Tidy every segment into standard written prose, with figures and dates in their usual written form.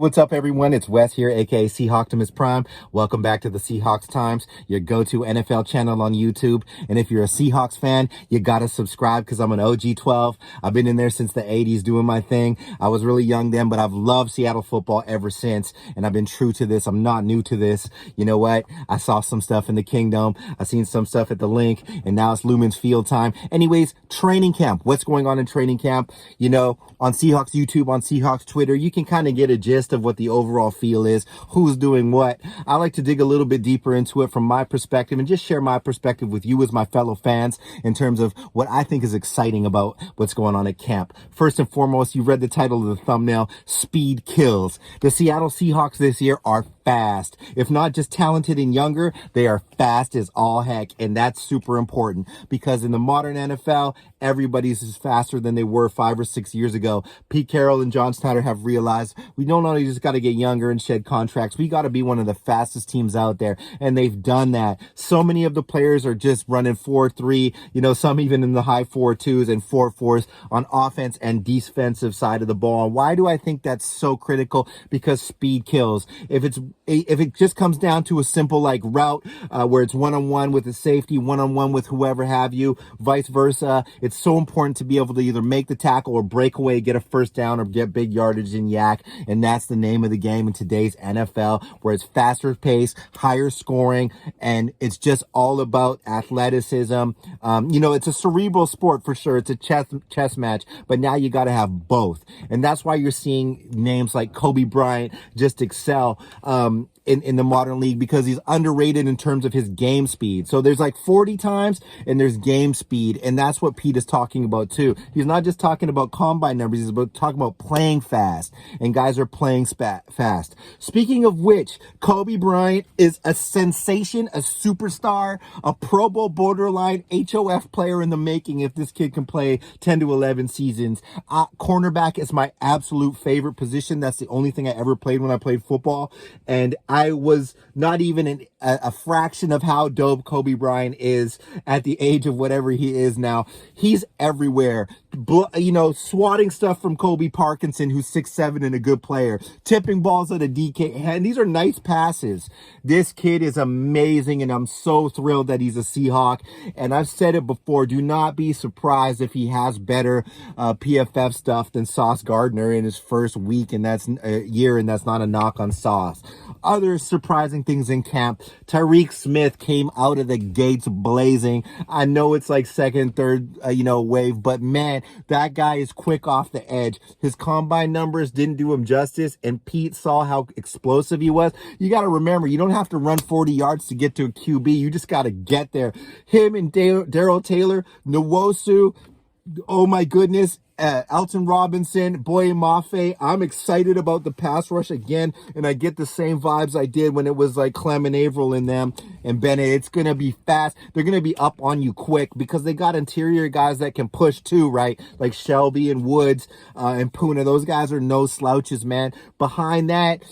What's up, everyone? It's Wes here, aka Seahawks Prime. Welcome back to the Seahawks Times, your go-to NFL channel on YouTube. And if you're a Seahawks fan, you gotta subscribe because I'm an OG-12. I've been in there since the 80s doing my thing. I was really young then, but I've loved Seattle football ever since. And I've been true to this. I'm not new to this. You know what? I saw some stuff in the Kingdom. I seen some stuff at the Link, and now it's Lumen's Field time. Anyways, training camp. What's going on in training camp? You know, on Seahawks YouTube, on Seahawks Twitter, you can kind of get a gist of what the overall feel is, who's doing what. I like to dig a little bit deeper into it from my perspective and just share my perspective with you as my fellow fans in terms of what I think is exciting about what's going on at camp. First and foremost, you read the title of the thumbnail, Speed Kills. The Seattle Seahawks this year are fast. If not just talented and younger, they are fast as all heck. And that's super important because in the modern NFL, everybody's is faster than they were 5 or 6 years ago. Pete Carroll and John Snyder have realized we don't only just got to get younger and shed contracts. We got to be one of the fastest teams out there. And they've done that. So many of the players are just running 4.3, some even in the high 4.2s and 4.4s on offense and defensive side of the ball. And why do I think that's so critical? Because speed kills. If it just comes down to a simple like route where it's one-on-one with a safety, one-on-one with whoever have you, vice versa, it's so important to be able to either make the tackle or break away, get a first down or get big yardage in yak. And that's the name of the game in today's NFL, where it's faster pace, higher scoring, and it's just all about athleticism. It's a cerebral sport for sure. It's a chess match, but now you got to have both. And that's why you're seeing names like Kobe Bryant just excel in the modern league, because he's underrated in terms of his game speed. So there's like 40 times and there's game speed. And that's what Pete is talking about too. He's not just talking about combine numbers. He's talking about playing fast, and guys are playing fast. Speaking of which, Kobe Bryant is a sensation, a superstar, a Pro Bowl borderline HOF player in the making. If this kid can play 10 to 11 seasons, cornerback is my absolute favorite position. That's the only thing I ever played when I played football. And I was not even a fraction of how dope Kobe Bryant is at the age of whatever he is now. He's everywhere. Swatting stuff from Kobe Parkinson, who's 6'7" and a good player. Tipping balls at a DK hand. These are nice passes. This kid is amazing, and I'm so thrilled that he's a Seahawk. And I've said it before, do not be surprised if he has better PFF stuff than Sauce Gardner in his first week, and that's a year, and that's not a knock on Sauce. Other surprising things in camp. Tariq Smith came out of the gates blazing. I know it's like second, third, wave, but man, that guy is quick off the edge. His combine numbers didn't do him justice, and Pete saw how explosive he was. You got to remember, you don't have to run 40 yards to get to a QB. You just got to get there. Him and Darrell Taylor, Nwosu, oh my goodness, Alton Robinson, Boye Mafe. I'm excited about the pass rush again, and I get the same vibes I did when it was like Clem and Averill in them and Bennett. It's going to be fast. They're going to be up on you quick because they got interior guys that can push too, right? Like Shelby and Woods and Puna. Those guys are no slouches, man. Behind that,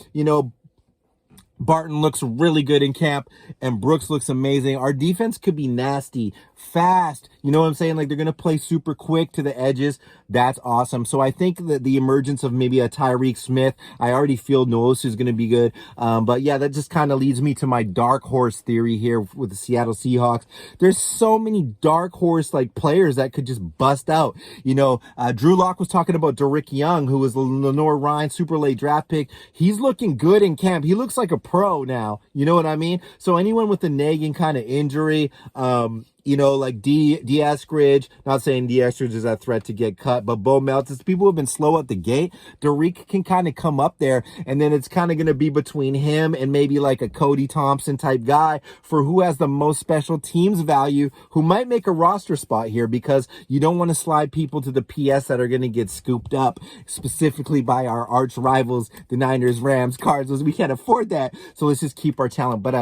Barton looks really good in camp, and Brooks looks amazing. Our defense could be nasty, fast. You know what I'm saying? Like, they're going to play super quick to the edges. That's awesome. So I think that the emergence of maybe a Tariq Smith, I already feel Nwosu is going to be good. But yeah, that just kind of leads me to my dark horse theory here with the Seattle Seahawks. There's so many dark horse like players that could just bust out. Drew Lock was talking about Tariq Young, who was the Lenore Ryan super late draft pick. He's looking good in camp. He looks like a pro now. You know what I mean? So anyone with a nagging kind of injury, like D. Eskridge, not saying D. Eskridge is a threat to get cut, but Bo Meltis, people who have been slow at the gate, Tariq can kind of come up there, and then it's kind of going to be between him and maybe like a Cody Thompson type guy for who has the most special teams value, who might make a roster spot here, because you don't want to slide people to the PS that are going to get scooped up, specifically by our arch rivals, the Niners, Rams, Cardinals. We can't afford that, so let's just keep our talent. But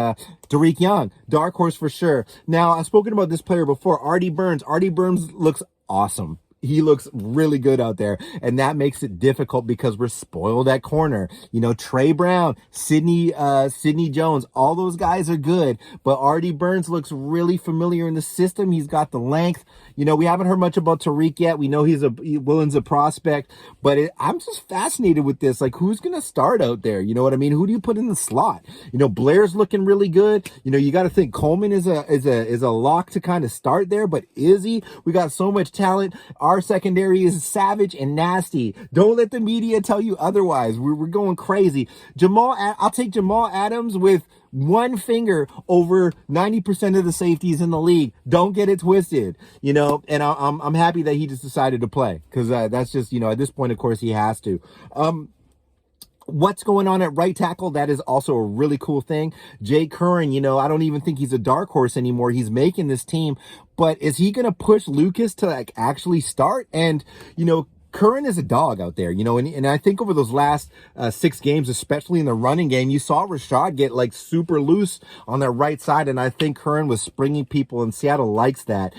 Tariq Young, dark horse for sure. Now, I've spoken about this player before, Artie Burns. Artie Burns looks awesome. He looks really good out there, and that makes it difficult because we're spoiled at corner. You know, Trey Brown, Sidney Jones, all those guys are good, but Artie Burns looks really familiar in the system. He's got the length. You know, we haven't heard much about Tariq yet. We know Willen's a prospect, but I'm just fascinated with this. Like, who's going to start out there? You know what I mean? Who do you put in the slot? You know, Blair's looking really good. You know, you got to think Coleman is a lock to kind of start there, but is he? We got so much talent. Our secondary is savage and nasty. Don't let the media tell you otherwise. We're going crazy. I'll take Jamal Adams with one finger over 90% of the safeties in the league. Don't get it twisted, you know, and I'm happy that he just decided to play, because that's just, you know, at this point, of course, he has to. What's going on at right tackle? That is also a really cool thing. Jay Curran, you know, I don't even think he's a dark horse anymore. He's making this team, but is he going to push Lucas to like actually start? And, you know, Curran is a dog out there, you know, and I think over those last 6 games, especially in the running game, you saw Rashad get like super loose on that right side, and I think Curran was springing people, and Seattle likes that.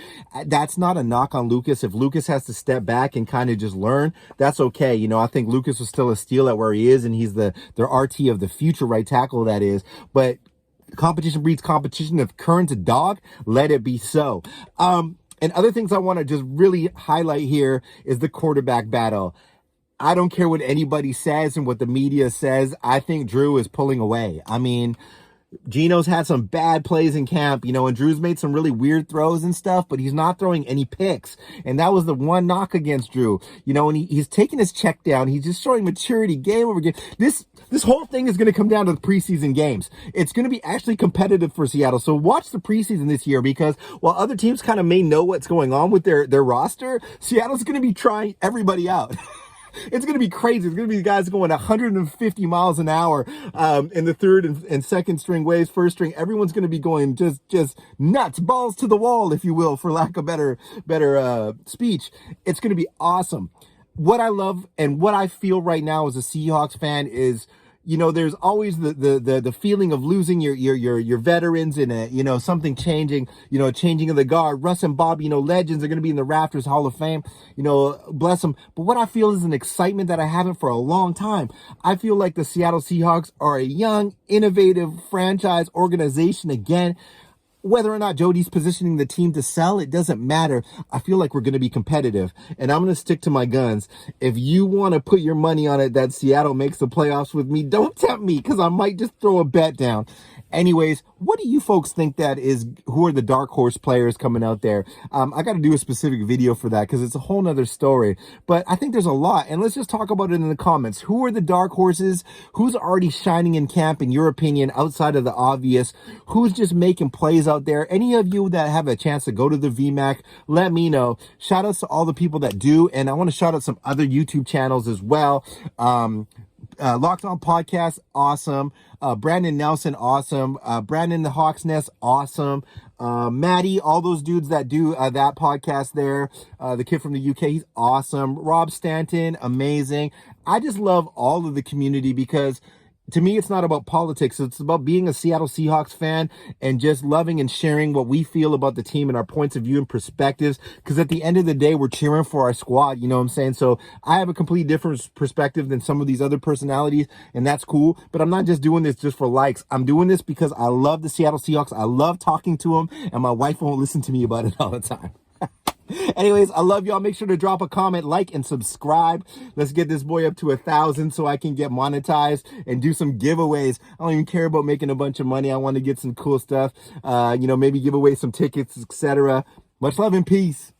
That's not a knock on Lucas. If Lucas has to step back and kind of just learn, that's okay. You know, I think Lucas was still a steal at where he is, and he's their RT of the future right tackle, that is. But competition breeds competition. If Curran's a dog, let it be so. And other things I want to just really highlight here is the quarterback battle. I don't care what anybody says and what the media says. I think Drew is pulling away. I mean, Gino's had some bad plays in camp, you know, and Drew's made some really weird throws and stuff, but he's not throwing any picks. And that was the one knock against Drew, you know, and he's taking his check down. He's just showing maturity game over game. This whole thing is going to come down to the preseason games. It's going to be actually competitive for Seattle. So watch the preseason this year, because while other teams kind of may know what's going on with their roster, Seattle's going to be trying everybody out. It's going to be crazy. It's going to be guys going 150 miles an hour in the third and second string waves, first string. Everyone's going to be going just nuts, balls to the wall, if you will, for lack of better speech. It's going to be awesome. What I love and what I feel right now as a Seahawks fan is, you know, there's always the feeling of losing your veterans and you know, something changing, you know, changing of the guard. Russ and Bob, you know, legends are going to be in the rafters, Hall of Fame, you know, bless them. But what I feel is an excitement that I haven't for a long time. I feel like the Seattle Seahawks are a young, innovative franchise organization again. Whether or not Jody's positioning the team to sell, it doesn't matter. I feel like we're going to be competitive, and I'm going to stick to my guns. If you want to put your money on it that Seattle makes the playoffs with me, don't tempt me, because I might just throw a bet down. Anyways, what do you folks think that is? Who are the dark horse players coming out there? I got to do a specific video for that because it's a whole nother story. But I think there's a lot, and let's just talk about it in the comments. Who are the dark horses? Who's already shining in camp, in your opinion, outside of the obvious? Who's just making plays out there? Any of you that have a chance to go to the VMAC, let me know. Shout outs to all the people that do, and I want to shout out some other YouTube channels as well. Locked On Podcast, awesome. Brandon Nelson, awesome. Brandon the Hawks Nest, awesome. Maddie, all those dudes that do that podcast there. The kid from the UK, he's awesome. Rob Stanton, amazing. I just love all of the community, because to me, it's not about politics. It's about being a Seattle Seahawks fan and just loving and sharing what we feel about the team and our points of view and perspectives. Because at the end of the day, we're cheering for our squad. You know what I'm saying? So I have a completely different perspective than some of these other personalities, and that's cool. But I'm not just doing this just for likes. I'm doing this because I love the Seattle Seahawks. I love talking to them, and my wife won't listen to me about it all the time. Anyways, I love y'all. Make sure to drop a comment, like, and subscribe. Let's get this boy up to 1,000 so I can get monetized and do some giveaways. I don't even care about making a bunch of money. I want to get some cool stuff. You know, maybe give away some tickets, etc. Much love and peace.